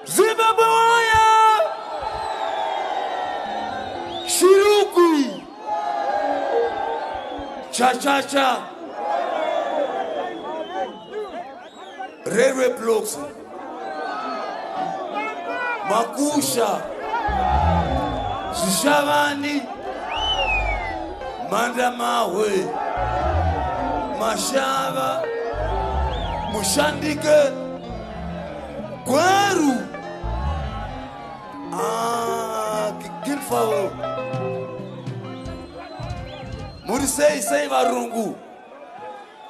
Zimbabwe waya Shirukui Cha Railway blocks Makusha Shishavani Mandamawe Mashava Mushandike Gweru Kilfao Murisei varungu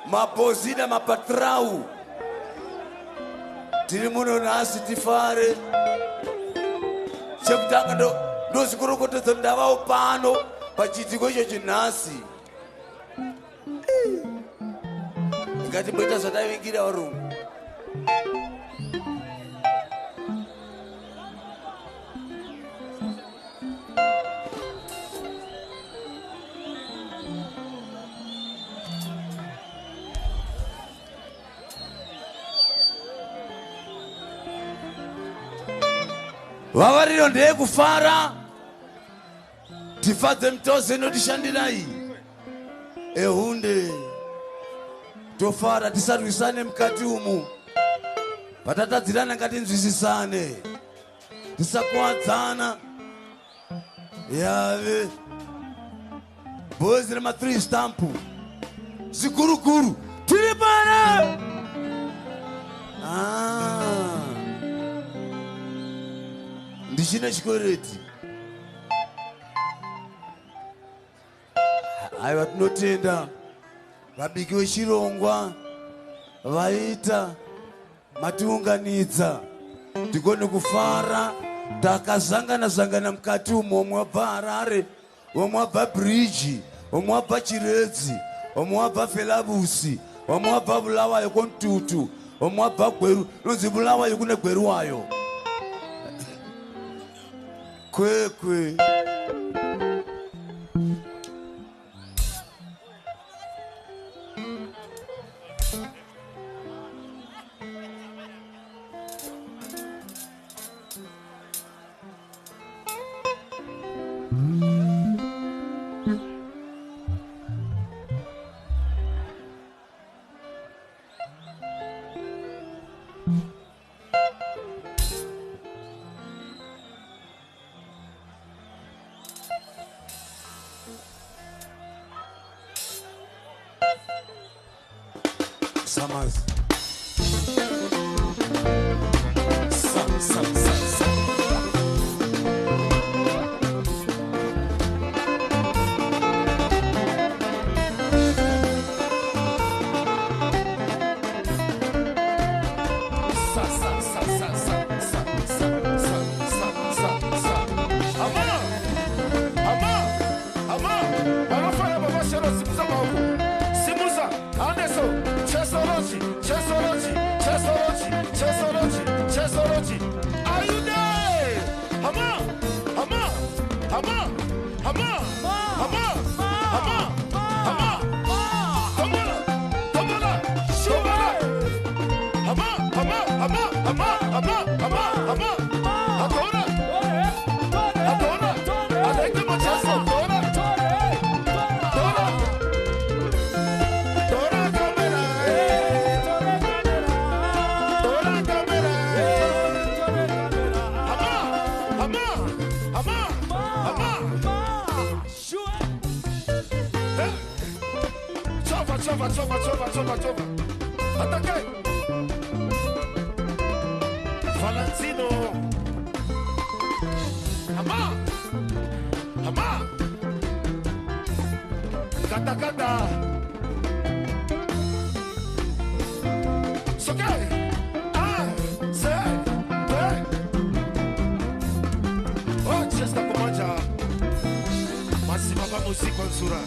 Mapozida mapatrau Tirimuno nasi tifare Chekutanga ndo sikurokotedza ndava pano pachitiko icho chinhasi ngatimboita zvatavingira varungu Vavariro ndeye kufara tifadze mitoze inotishandirai ehunde tofara tisarwisane mukati umu patatadzirana ngatinzwisisane tisakuwadzana yave boys rema 3 stamp ziguruguru tiri pana ndichine chikwereti aiva tinotenda vabiki vechirongwa vaita matiunganidza tikone kufara takazangana mukati umo omwe wabva Harare omwe wabva Bridge omwe wabva Chiredzi omwe wabva Felabusi omwe wabva Bulawayo kontutu omwe wabva Gweru nonzi Bulawayo kune Gweruwayo kwekwe Summers. Are you there? Hama! Chova. Ataque! Valentino! Hama! Kata! Sokai! Oh, just a comanda! Massima pa música ansura.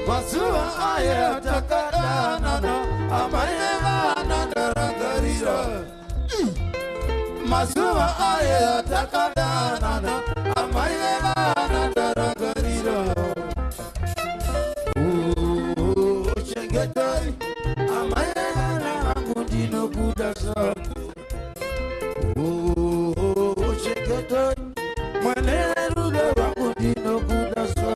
Masuba aya takadana amayeva nandarangarira. Masuba aya takadana amayeva nandarangarira. Chengetai amayeva ngundino kudasa. Chengetai mwanelu lewa ngundino kudasa.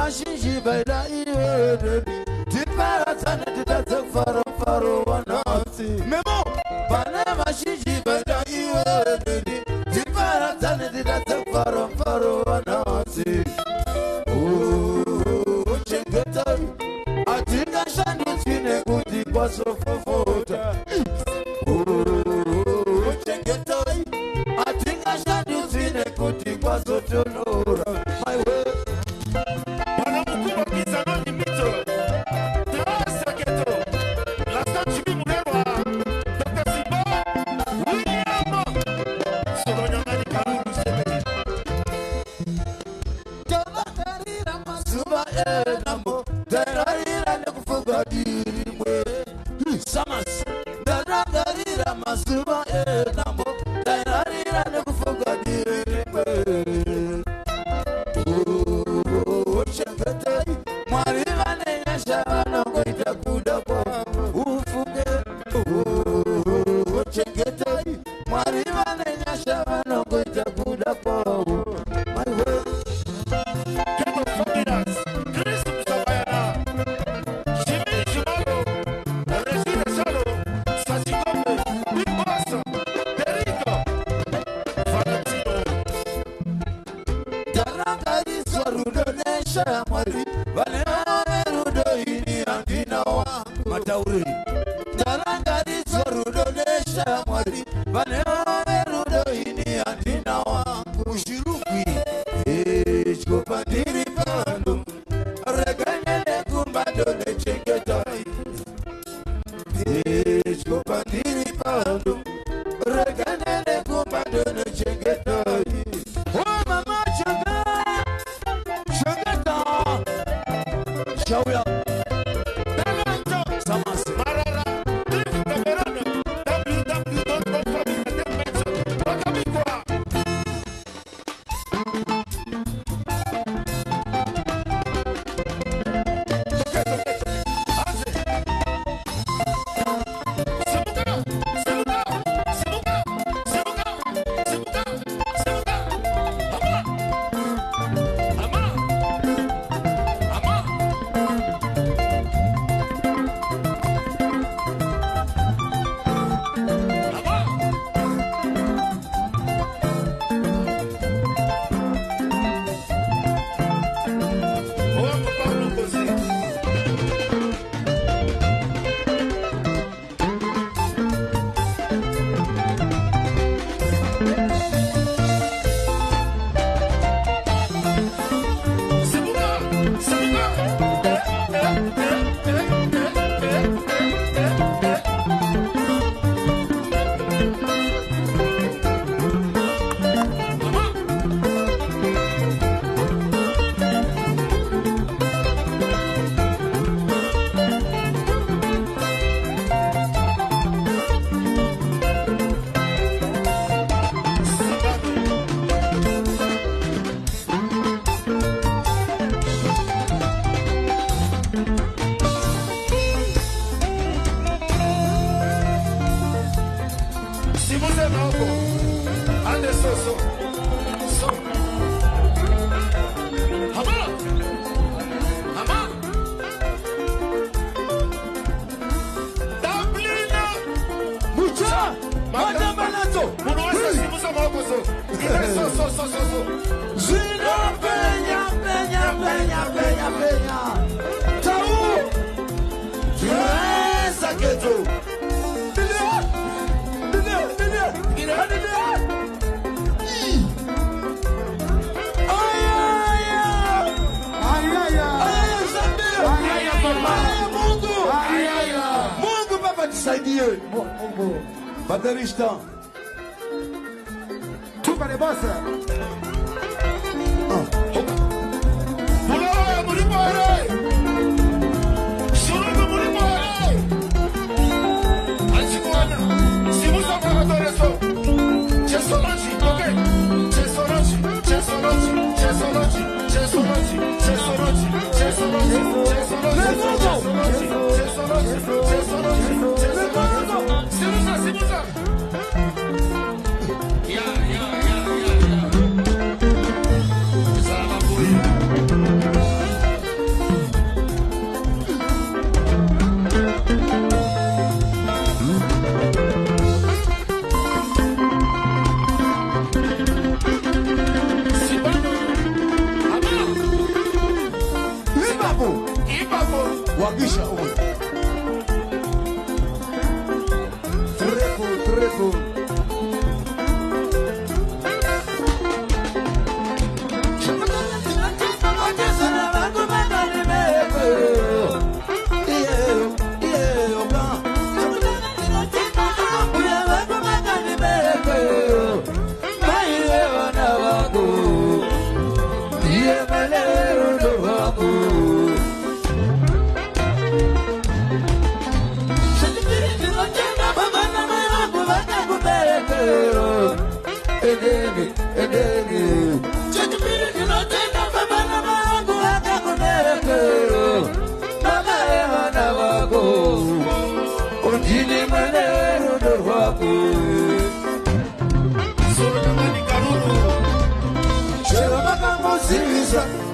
Shinji baida iwe Tiparatane titatek faro wanasi Memo Panema shinji baida iwe Tiparatane titatek faro wanasi Chengetai Atika shani tine kuti kwa sofofota Chengetai Atika shani tine kuti kwa sotonora My way Samas, Darangarira Masuba Namo, Darangarira Nufuga Dirime. Chengetai, Marivane Yashavano Goita Kudapa, Ufuge. Chengetai, Marivane Yashavano Goita Kudapa. My way. Mari Valera Rudo ini andina wa Matauri Darangari Sorudo Nesha Mari Valera Rudo ini andina wa Ushiruki Chopandiri Pando Regane Kumbado ne Chengetai Chopandiri Pando Regane Kumbado ne Chengetai. Oh mama Changa Show ya Samas Marara Ay, ay, ay. Dieu. Baterista. Tout par les bosses. Wakisha uwe. Trepo.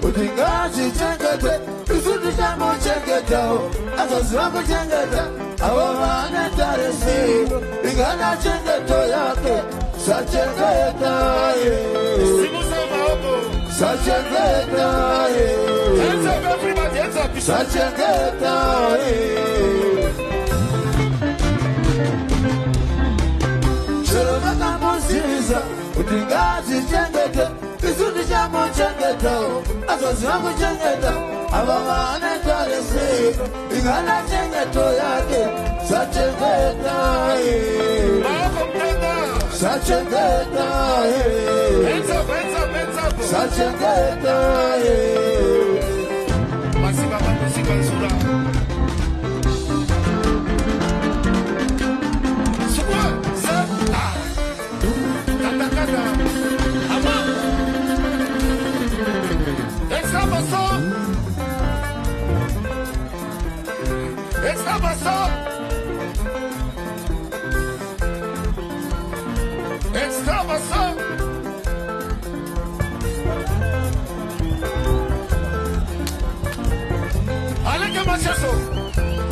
Udingaji chengete, isudisha mo chengete, azazwangu chengete, awamane taresi, ingana chengete yake, sa chengete ye. Simusa maoko, sa chengete ye. Hands up everybody, hands up. Sa chengete ye. Choromaka monsiza, udingaji chengete, isudisha mo chengete, azazwangu chengete, awamane taresi, ingana chengete yake, sa chengete ye. Sa chengete ye. Hands up. Sa chengete ye. Masima musique en soula. C'est quoi ça? Kata. Ama. Extra basson. Allez, Kamachaso.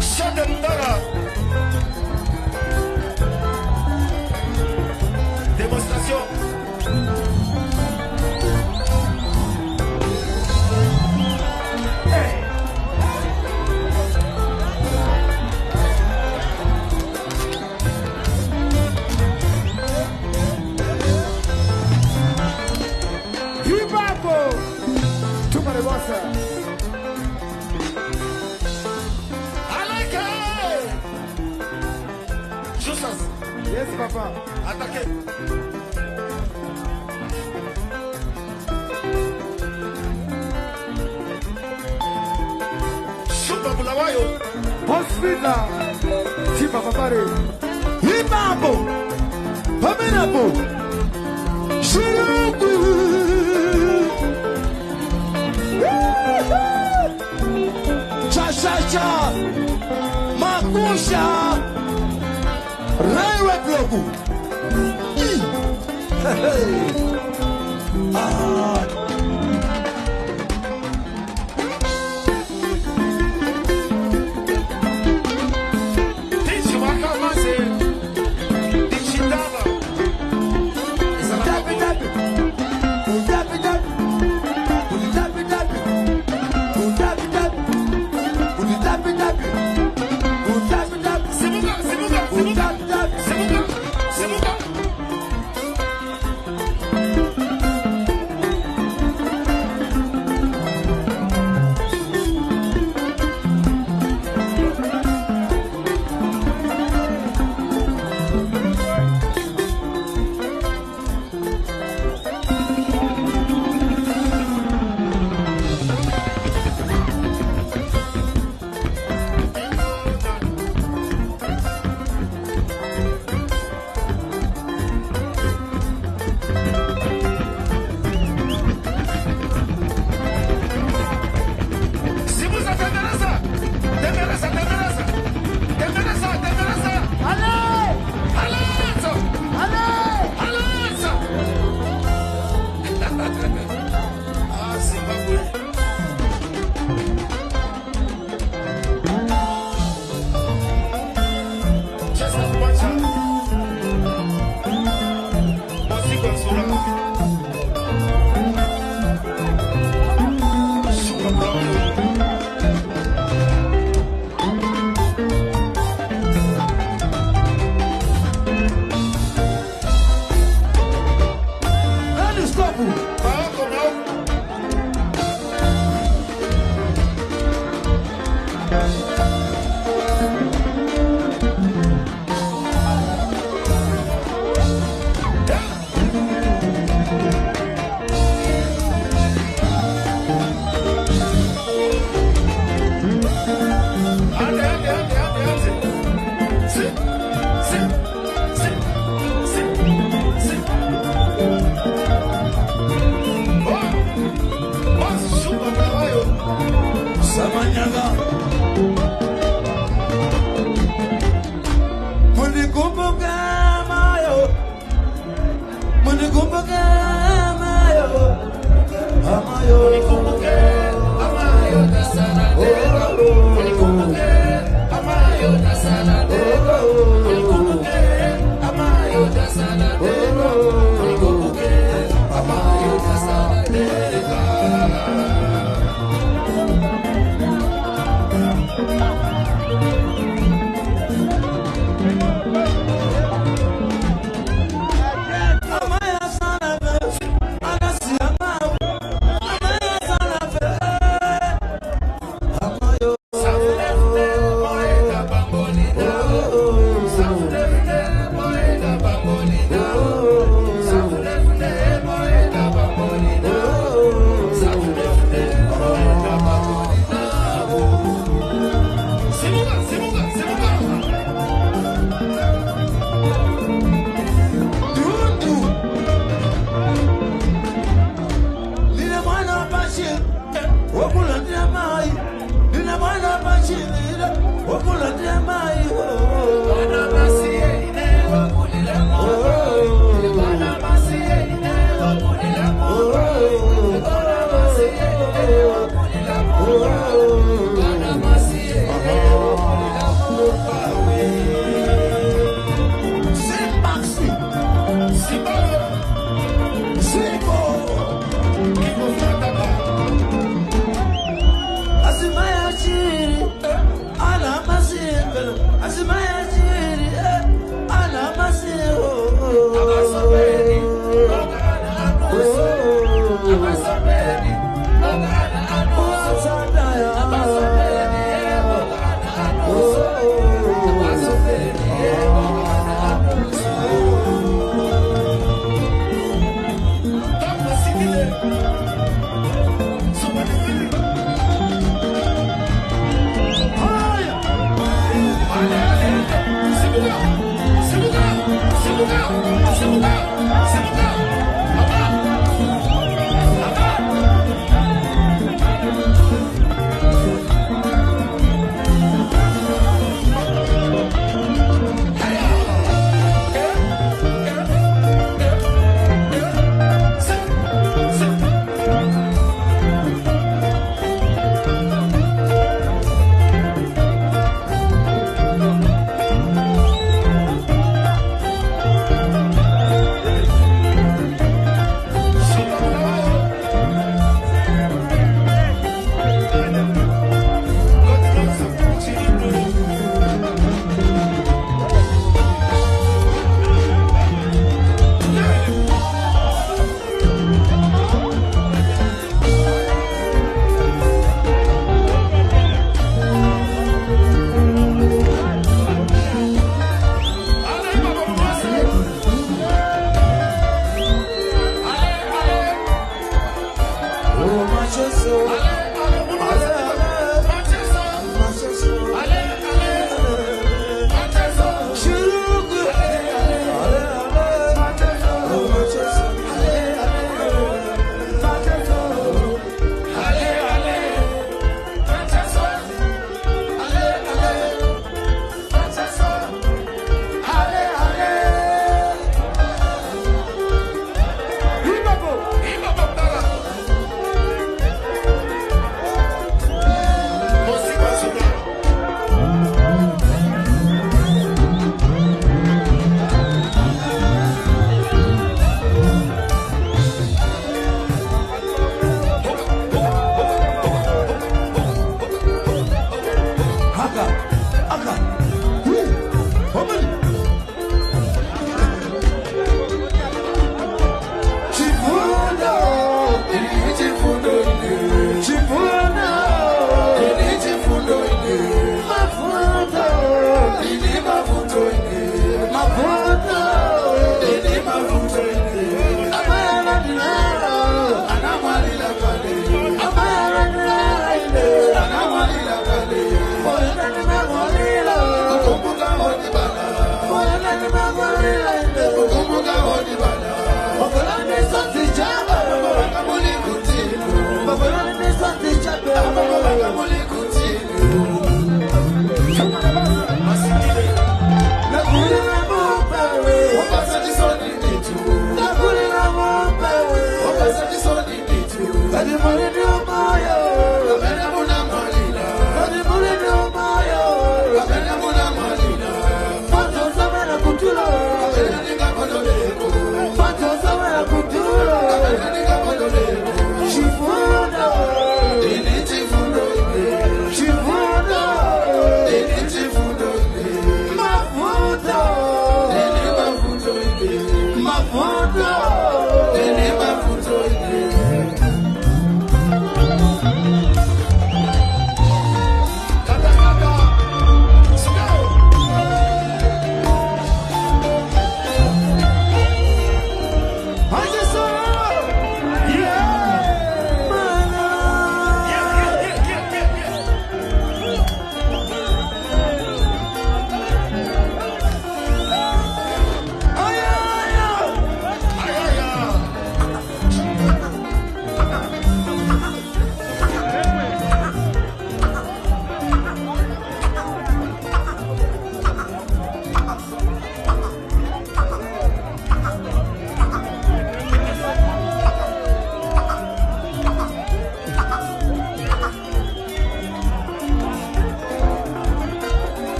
Chadendara. Démonstration. Yes, papa. Attaquez. Chupa Bulawayo. Hospita. Chipa papare. Himabo. Paminapo. Shiruku. Cha. Makusha. Railway blogu.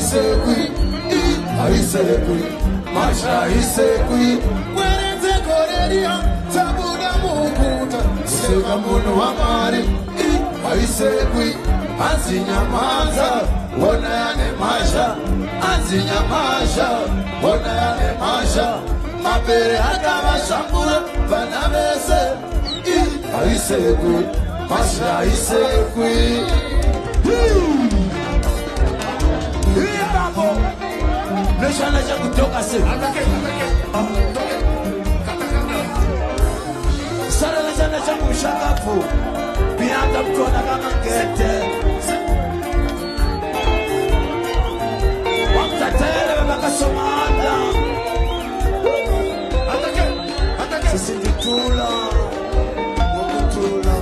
isekwi, isekwi, masha isekwi. Werenze koreria, tabuda mukuta, seka munu wamari, isekwi, azinyamaza, wona yane masha, azinyamaza, wona yane masha. Mapere akama shambura, vanamese, isekwi, masha isekwi. Babo, neshana cha kutoka se. Sara neshana cha mshakafu, bianda mkona kama ngete. Wakatere baka somanda. Sisi vitula, wakutula.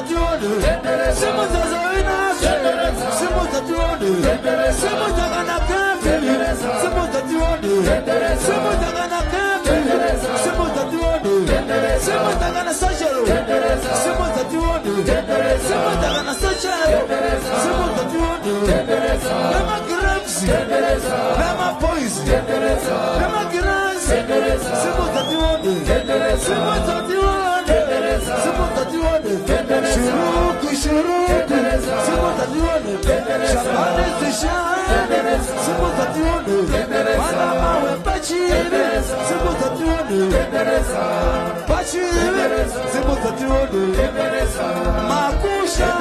Simuzatione, Simuzazavina, Simuzatione, Simuzaganakapi, Simuzatione, Simuzaganakapi, Simuzatione, Simuzagana Sachero, Simuzatione, Simuzagana Sachero, Simuzatione, Lema Grapsi, Lema Poison, Lema Grapsi, Simuzatione, Simuzatione, Simuzatione, Shuruku, Shuruku, Simuzatione, Shabane Zishane, Simuzatione, Panama Pachi, Simuzatione, Pachi, Simuzatione, Makusha,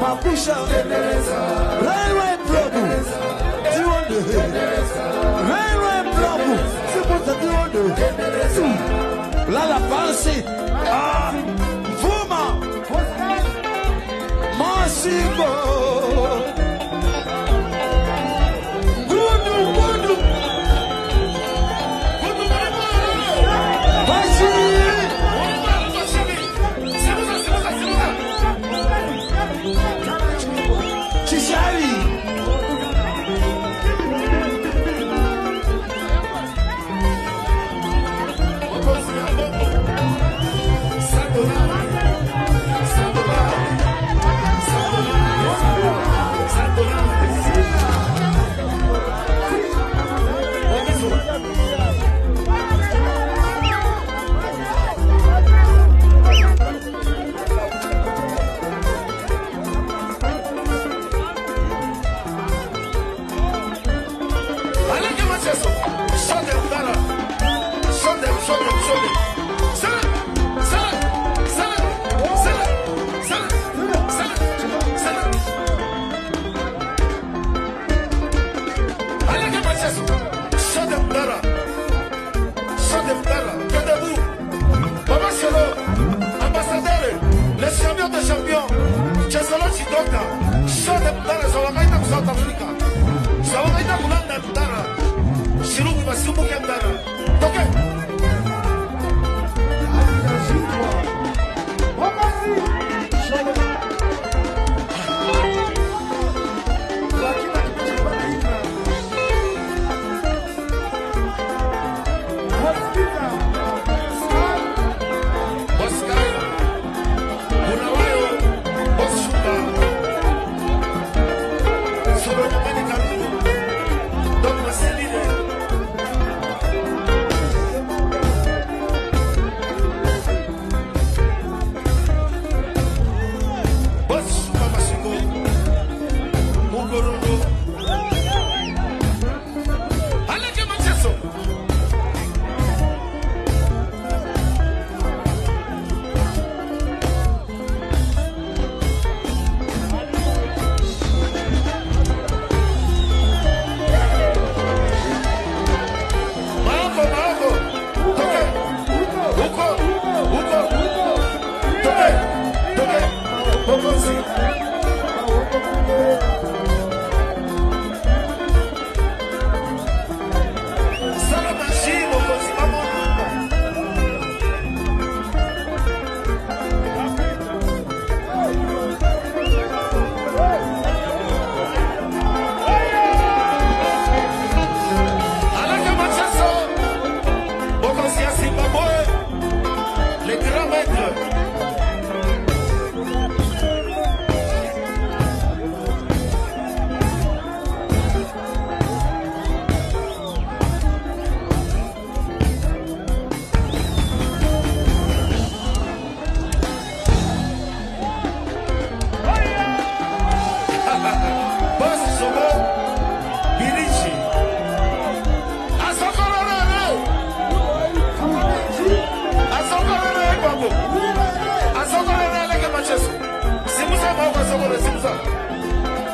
Makusha, Railway Problem, Tione, Railway Problem, Simuzatione, Lala Pansi, Fuma, Masingo, Gundu, Gundu, Pachi, Chishari,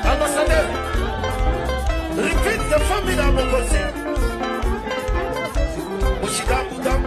Ambassadeur, repeat the family of Mokosi. Mushida Budam.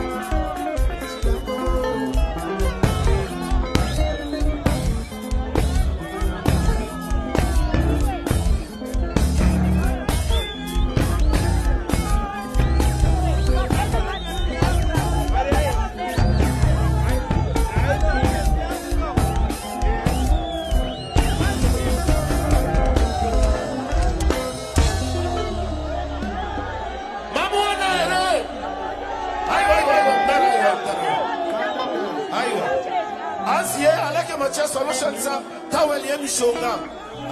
Azi aleke Mathias Aloshanza tawel yemishonga.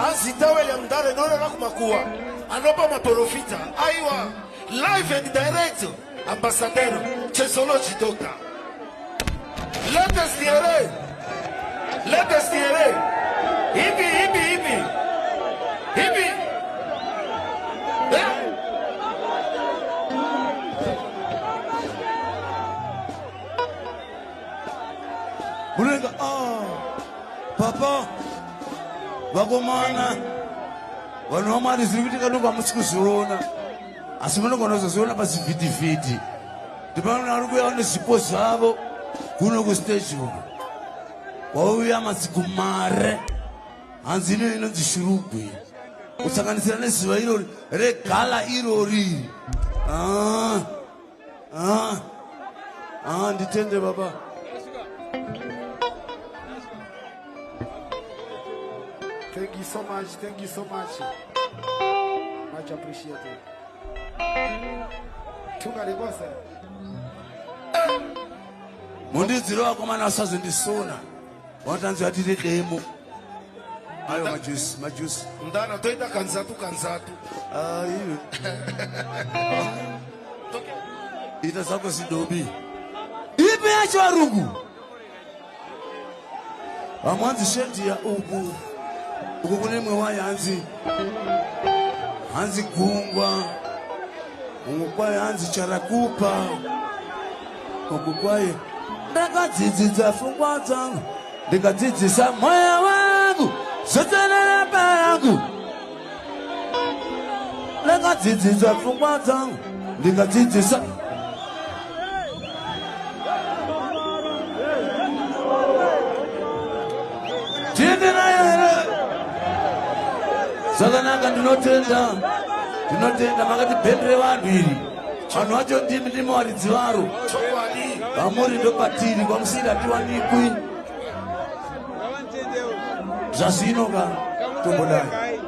Azi tawel yamdare nolo nakumakua. Anopa matorofita. Aiwa live and direct ambassadeur Chesology Doctor. Let us hear it. Let us hear it. Hibi. Mulenga papa vakomana vanhu vamari zviri kuitika nonga hamusi kuzviona asi munogona kuzozviona pazivhidhivhidhi ndipano ari kuuya nezvipo zvavo kuno kustage uko wauya madzikumare hanzi ino inonzi shurugwi kusanganisira neziva irori regala irori nditende baba. Thank you so much. Thank you so much. Much appreciated. Tunga de boss. Mundidziro vakomana vasazondisona watanzi vatite demo. Ayo majusi. Ndana toita kanzatu. Iwe. Ita zako sidobi. Ipe yacho varungu. Vamwanzi shendi ya uku. Uku kune mwe wayi hanzi gungwa. Uku kwaye hanzi charakupa. Uku kwaye ndakadzidzidza pfungwa dzangu ndikadzidzisa moyo wangu zotanana pangu. Ndakadzidzidza pfungwa dzangu ndikadzidzisa Sakanaka ndinotenda makati bhendere vanhu iri vanhu vacho ndimi waridzi varo vamuri ndopatiri kwamusiri hatiwanikwi zvazvinoka tombodai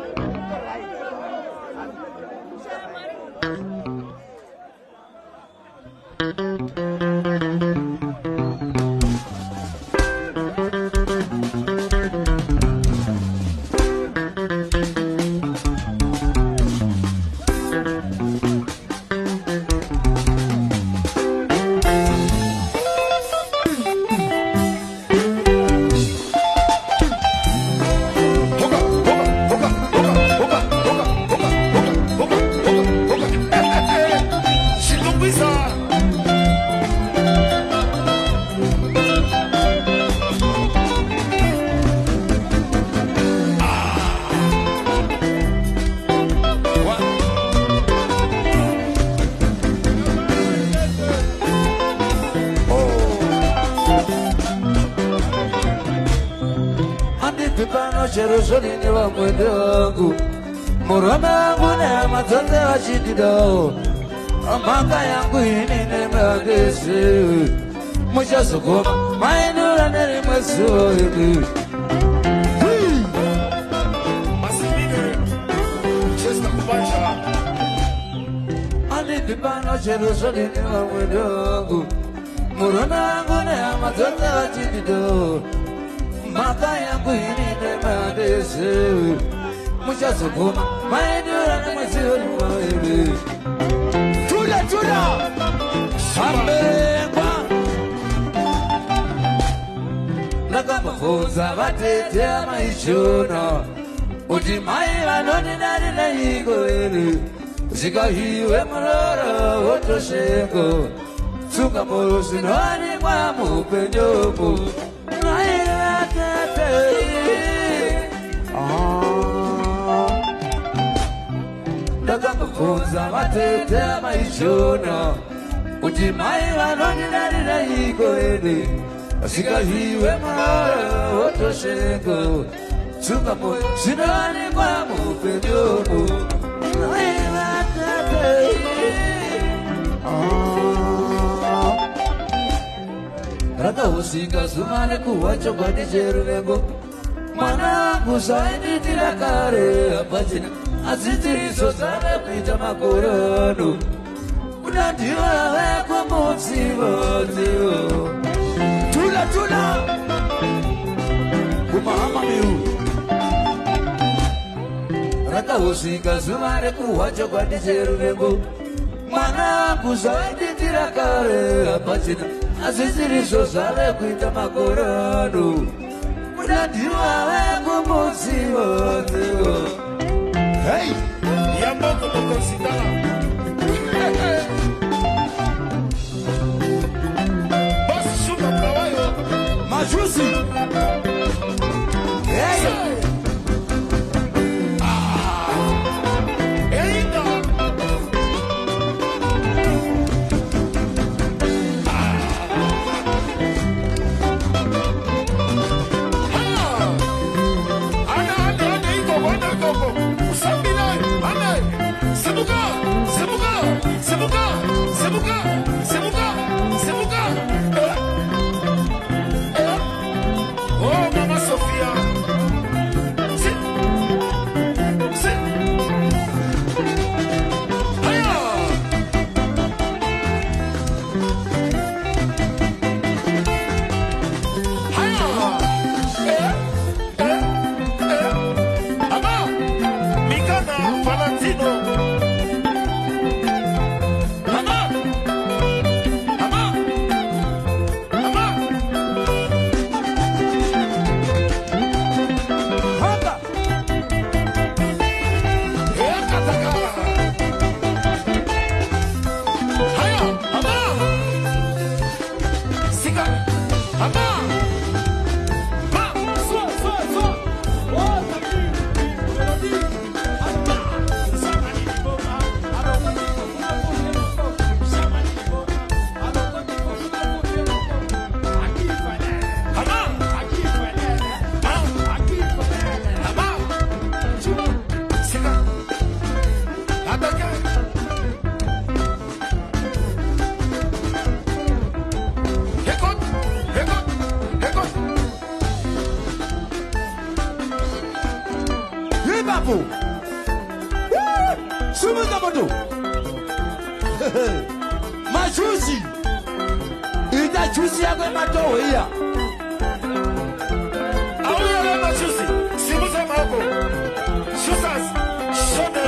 Jerusalem wa mwendangu Muranangu na mazote wa shididao Amanga yangu inine magesi Musha sukuma Mainura neri mwesuwa hivi Masimine Chesta kubanja Andi pipano Jerusalem wa mwendangu Muranangu na mazote wa shididao Maka yangu inine magesi Musha sukuma Mainura neri mwesuwa hivi Tula Ambengwa Nakamafoza vatete amaishona Uti mai vanoni nari na hiko ili Zika hiwe mrora woto shengo Tsuka moro sinwani kwa mupenyopo Nai vatete Nakamafoza vatete amaishona Uti mai vanoni nari na hiko ili Zika hiwe mrora woto shengo Tsuka moro sinwani kwa mupenyopo Nai vatete Raka usika sumane kuwacho kwa nijeru nengo Mwanangu sainditira kare apachina Azitiriso sana pita makorano Unandiwa weko mutsivo Tula mamiu rakahusika zuva rekuhwacho kwaticherurembo mwana kuzoiditira kare apachina asisirizvo zvave kuita makore ano kudadiwa vekumutsivo hei yambokotokosidala bosishuka mbawayo majusi hei majusi ita jusi yako matoho iya auyele majusi simuza mako shusas shone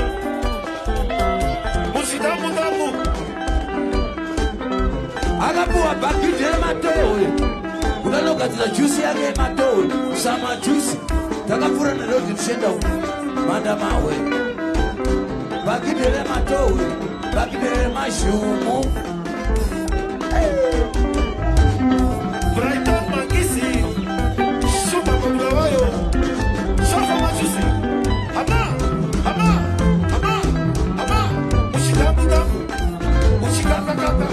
mushidamu damu akapuwa bakiti matoho unalogadzira jusi yake matoho sama jusi takapfura nerodi tushenda manda mawe bakiti matoho bakiti mashumu Brighton Mangisi Shuba Mabulawayo Shafa Majusi Hama Mushidamu damu Mushikata kata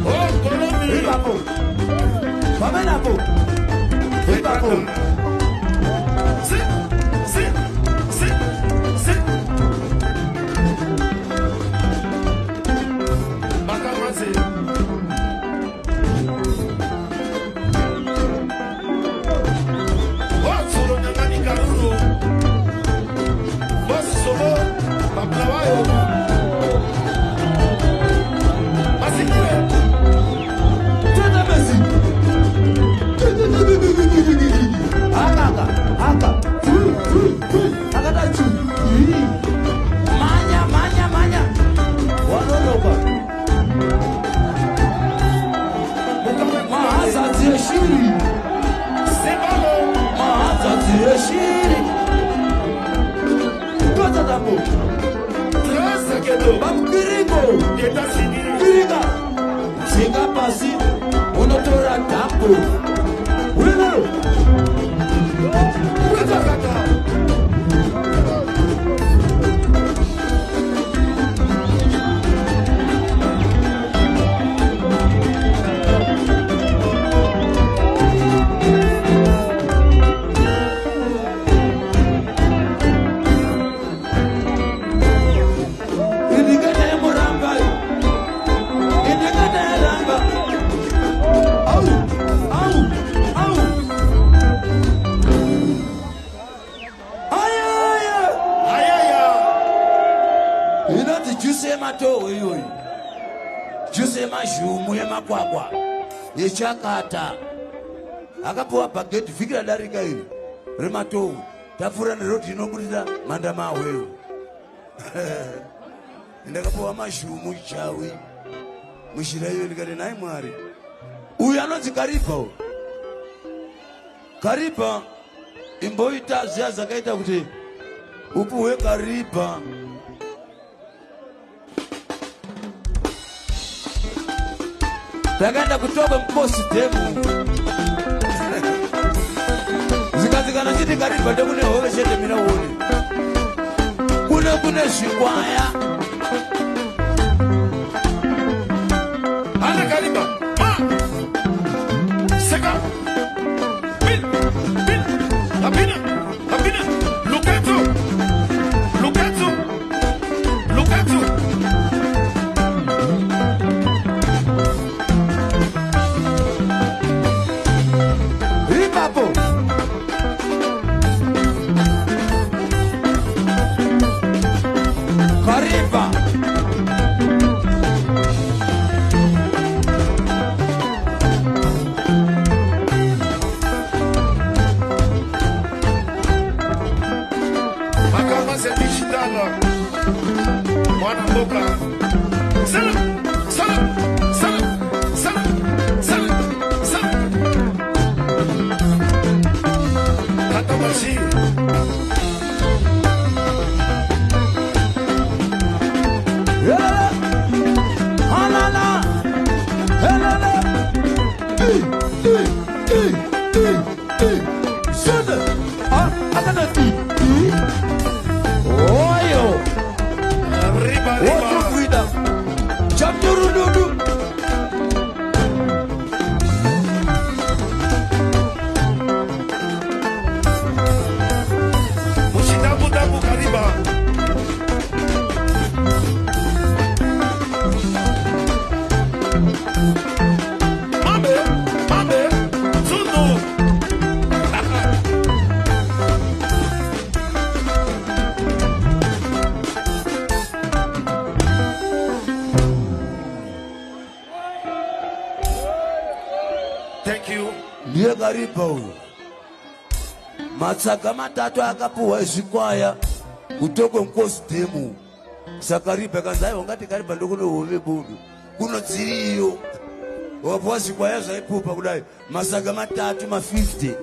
Oh, Kolomi Hipapo Pamenapo Hipapo Si Makamase Watsuro nyangani karuru Bosi sobo Bablawayo Masikire Tata Messi Aka Akata Manya Wanonoka Mahazazi Shiri Sebalo Mahazazi Shiri Kota Dabo Trasa Kedo Babkirigo Keta Sini Kiriga Singa Pasi Unotora Dabo Wino Kata Juse majumu yemakwakwa yechakata akapuwa bageti fikira darika iri rematou tafura neroti inoburira manda mawewo ndakapuwa mashumu chawi mushirayo ndikati nai Mwari uyu anonzi Karipa Karipa imboita zviya zvakaita kuti upuhwe Karipa takaenda kutoka mkosi demu zikazikana chiti Karipa ndekune hove chete mina uone kune zvikwaya ane Karipa seka Abina, look at you. Ripapo. Karipa. Mwana mboka Salam Katamashi Halala Sada Akanati Oyo Riba Oyo freedom Chamdurududu Mushidabu Kariba Mame Zunu Thank you. Ndiye Karipa uyo matsaga matatu akapuhwa zvikwaya kutoko mkosi demu saka Karipa kanzi aiwa ngati Karipa ndokune hove budu kunodziriyo wapuhwa zvikwaya zvaipupa kudai masaga matatu 50.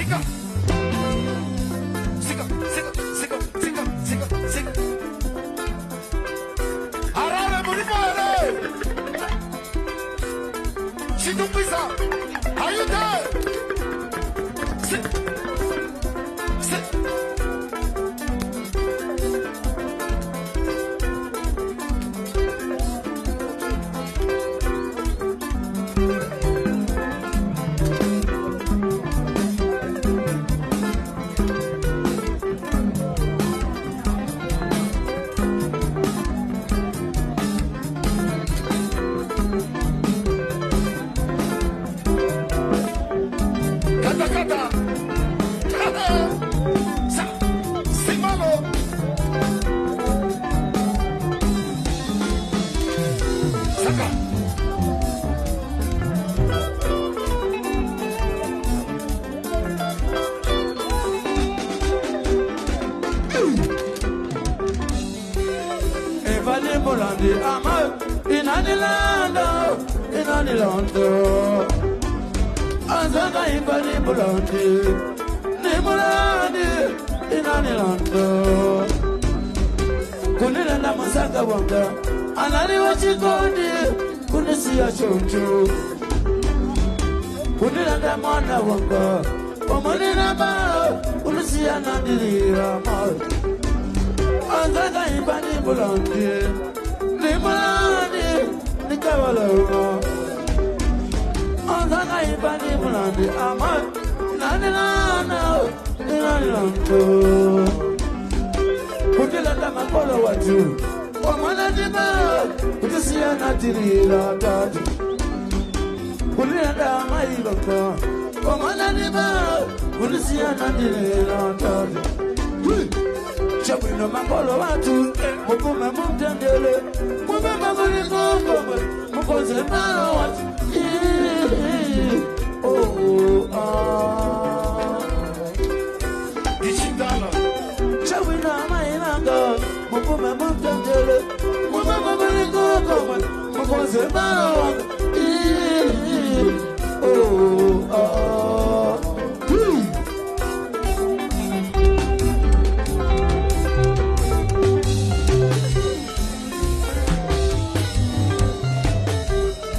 Sika. Sika, sika, sika, sika, sika, sika. Arare Muribare. Shidupisa. Are you there? Sit. Sit.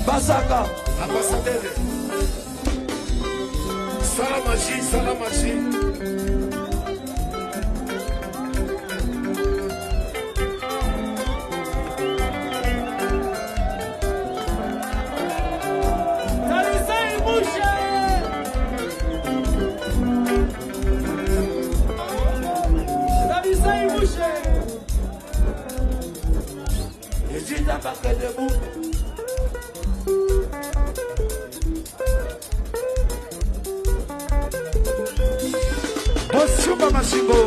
Basaka. Ambassadeur. Salamaji, salamaji. Osumba Masimbo.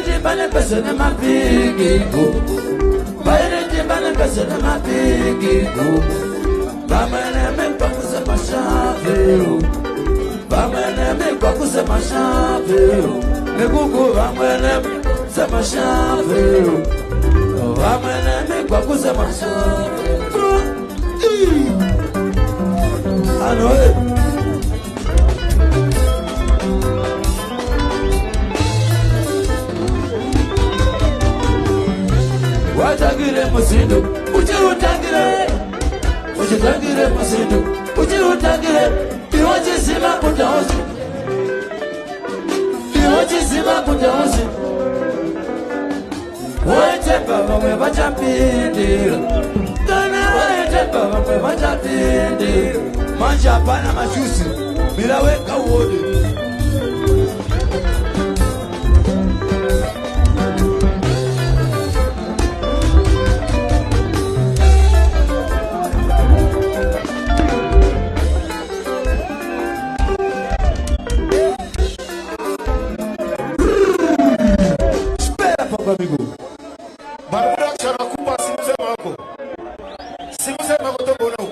timbale pesene mapigigo. Baile timbale pesene mapigigo. Bamene me bakuse mashave. Bamene me bakuse mashave. Megugu bamene se mashave. Bamene me bakuse mashave. Ano Watagire musindo, utagire musindo, utagire, biwaji zima kutaozi, wete baba mwe bachapindi, wete baba mwe bachapindi, manja pana majusi, bila weka uode. Amigo, barabara chana kupa simusema wako tobo na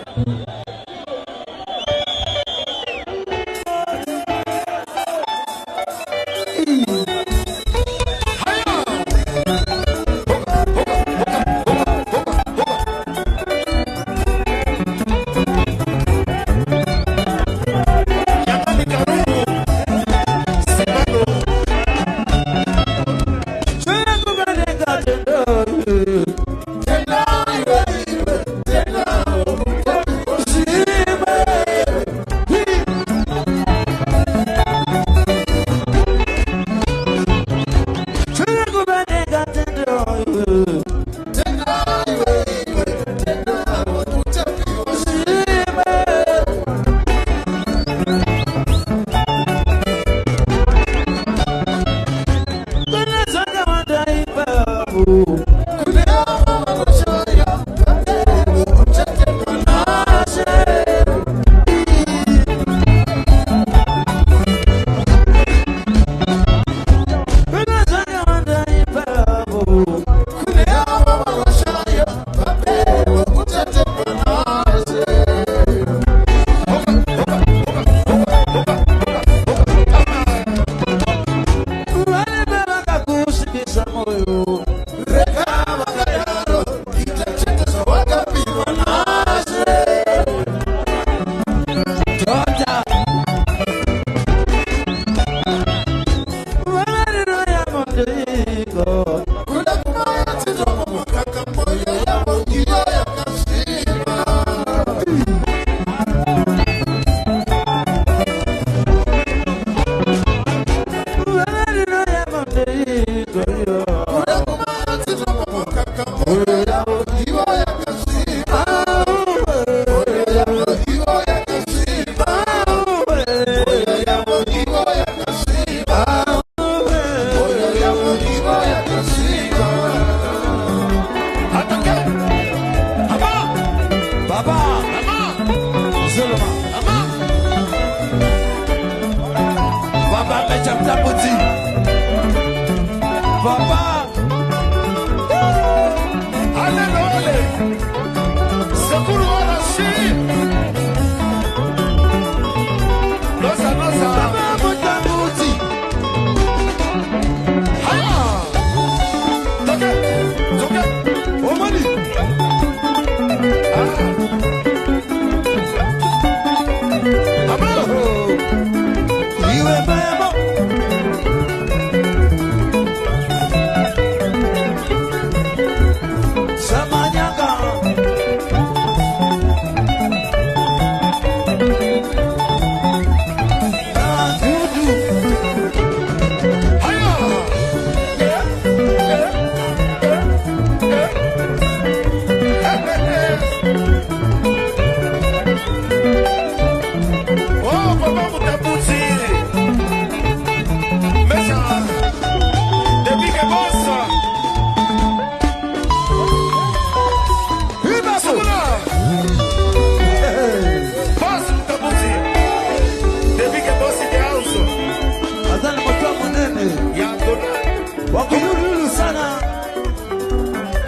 wakuyululu sana.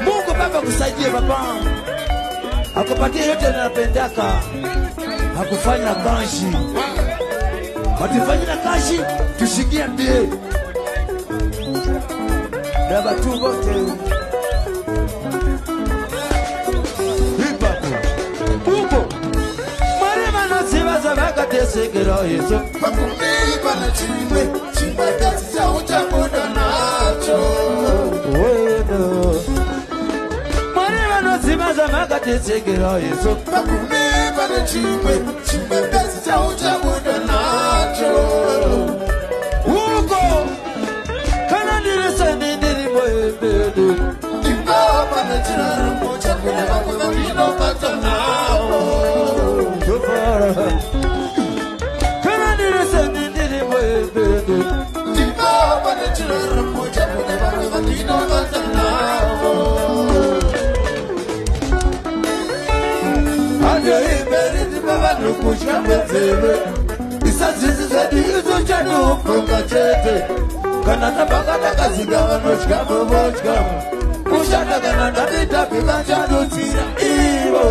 Mungu Baba kusaidie baba, akupatie yote anapendaka, hakufanya kashi, watifanyina kashi tushikia mbie daba tu wote hipapo upo marema na ziva za vaka tesekero yeso Pakumiba na chimbe, chimbe kazi za uchamuda nacho. marema na ziva za vaka tesekero yeso Pakumiba na chimbe, chimbe kazi za uchamuda nacho. uko kana nilesa nindiri moebedu Ibaba na chiraru mocha kule wakuza kino kata nao. kana nilesa nindiri moebedu Ibaba na chiraru mocha kule wakuza kino kata nao. Ando iberi di baba nukushka bezebe Isa zizi zedi izo chanu funga chete Kanana baka taka zigawa noshka bobochka Kushata kanana bita pika chanu tira iwo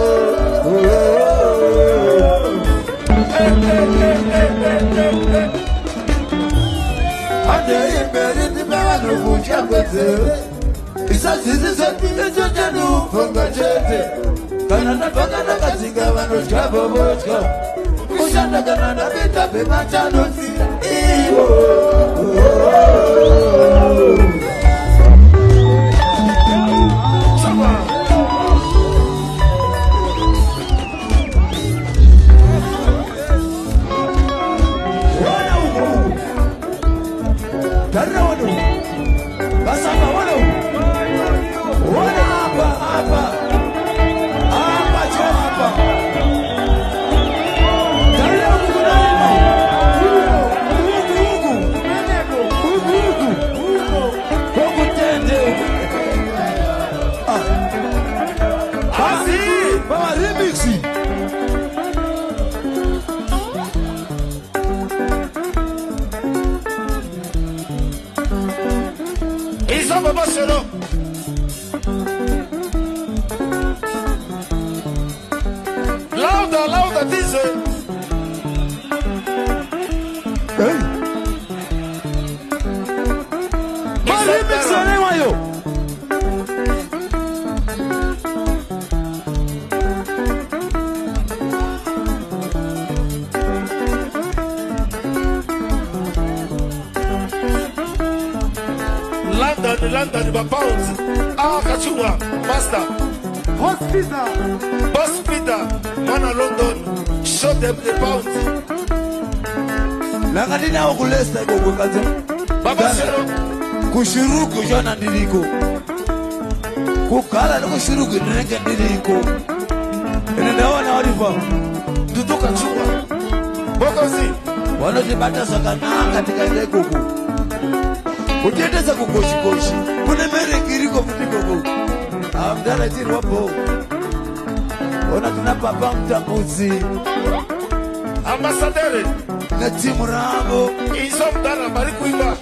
Ando iberi di baba nukushka bezebe Isa zizi zedi izo chanu funga chete Kanana bakana kazinga vanoshka bobochka Kushanda kanana bita pima chano zira iwo Wana uko Tarna wano Basama wana uko Wana hapa hapa Baba Sero. Louder, louder, this way. Hey. Remix anyway, yo. London, the pounds. Ah, Kachunga, master. Hospital. Hospital, man of London. Show them the pounds. Langadina okulesta iko kaza. Baba Sero. Kushuruku jana ndiliko. Kukala na kushuruku nenge ndiliko. Inaenda na walifa. Dudu Kachunga. Bokozi. Wanojibata sakana katika ile kuku. Ukiendeza kukoshi kuna mere kiriko mtikoko amdana chini wapo ona tunapapa mtambuzi Ambassadeur na timu rambo iso mdana bari kuimba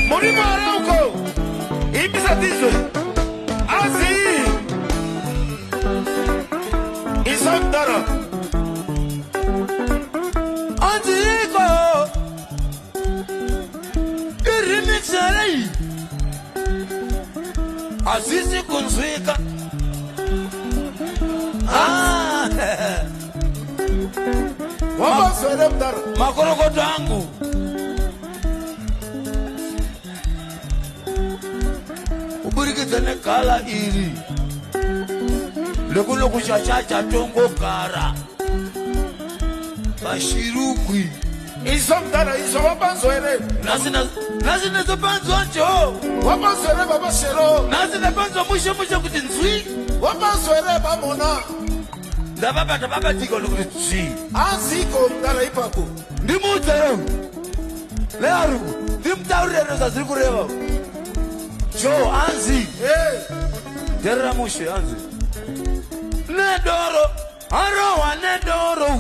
Morimo Arauco Ibisa Tizo Azi Isandara Antigo Remix alai Azizi kunzwika Wama swere mdara makorokoto yangu uburikitene kala iri lekuno kuchachacha tongo kara bashirukwi Iso mdara iso wama swere nazina zopanzwa ncho Wama swere Baba Sero nazina panzwa mwisho kuti nzwi Wama swere bamona ndababata babatiko lokuti nzwi Aziko mdara ipako ndimudzero learu ndimutaurire zaziri kureva jo anzi Hey terera mushe anzi Nedoro, arowa nedoro.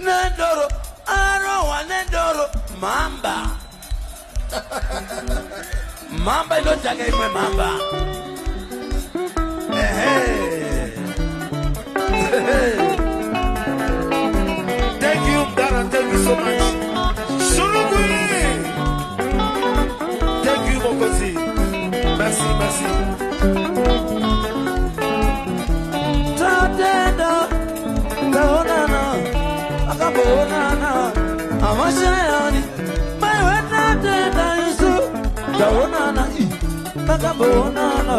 Nedoro, arowa nedoro. Mamba. Mamba ilotaka imwe mamba. Thank you, Dara. Thank you so much. Shurugui. Thank you, Mokozi. Merci, merci. Tatenda, taonana, akabonana, amashayani, mawe tatenda isu, taonana, akabonana,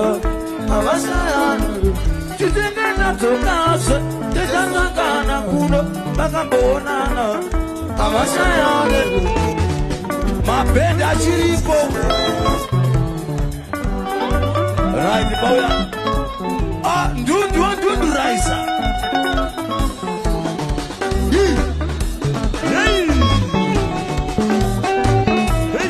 amashayani, chitengena tokase, tekazangana kuno, akabonana, amashayani, mapenda chiripo. Right, boya. Ah, ndundu raisa. Hey. Hey. Hey.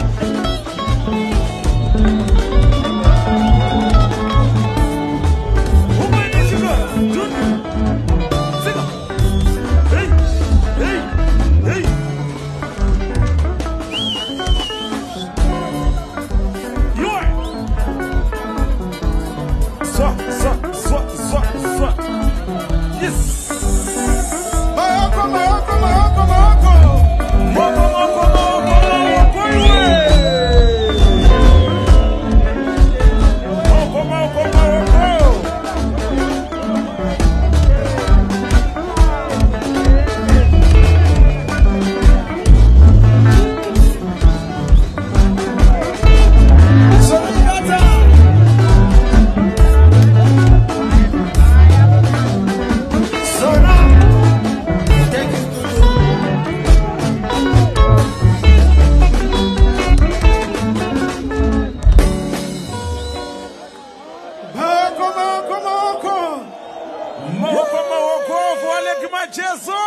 Umene chika. Ndundu. Sika. Hey. Hey. Hey. You're. Yes. Mayoko, mayoko, mayoko, mayoko. Moko, moko, moko, moko, iwe. Moko, moko, moko. Solinata. Moko, moko, moko, wale kimachezo.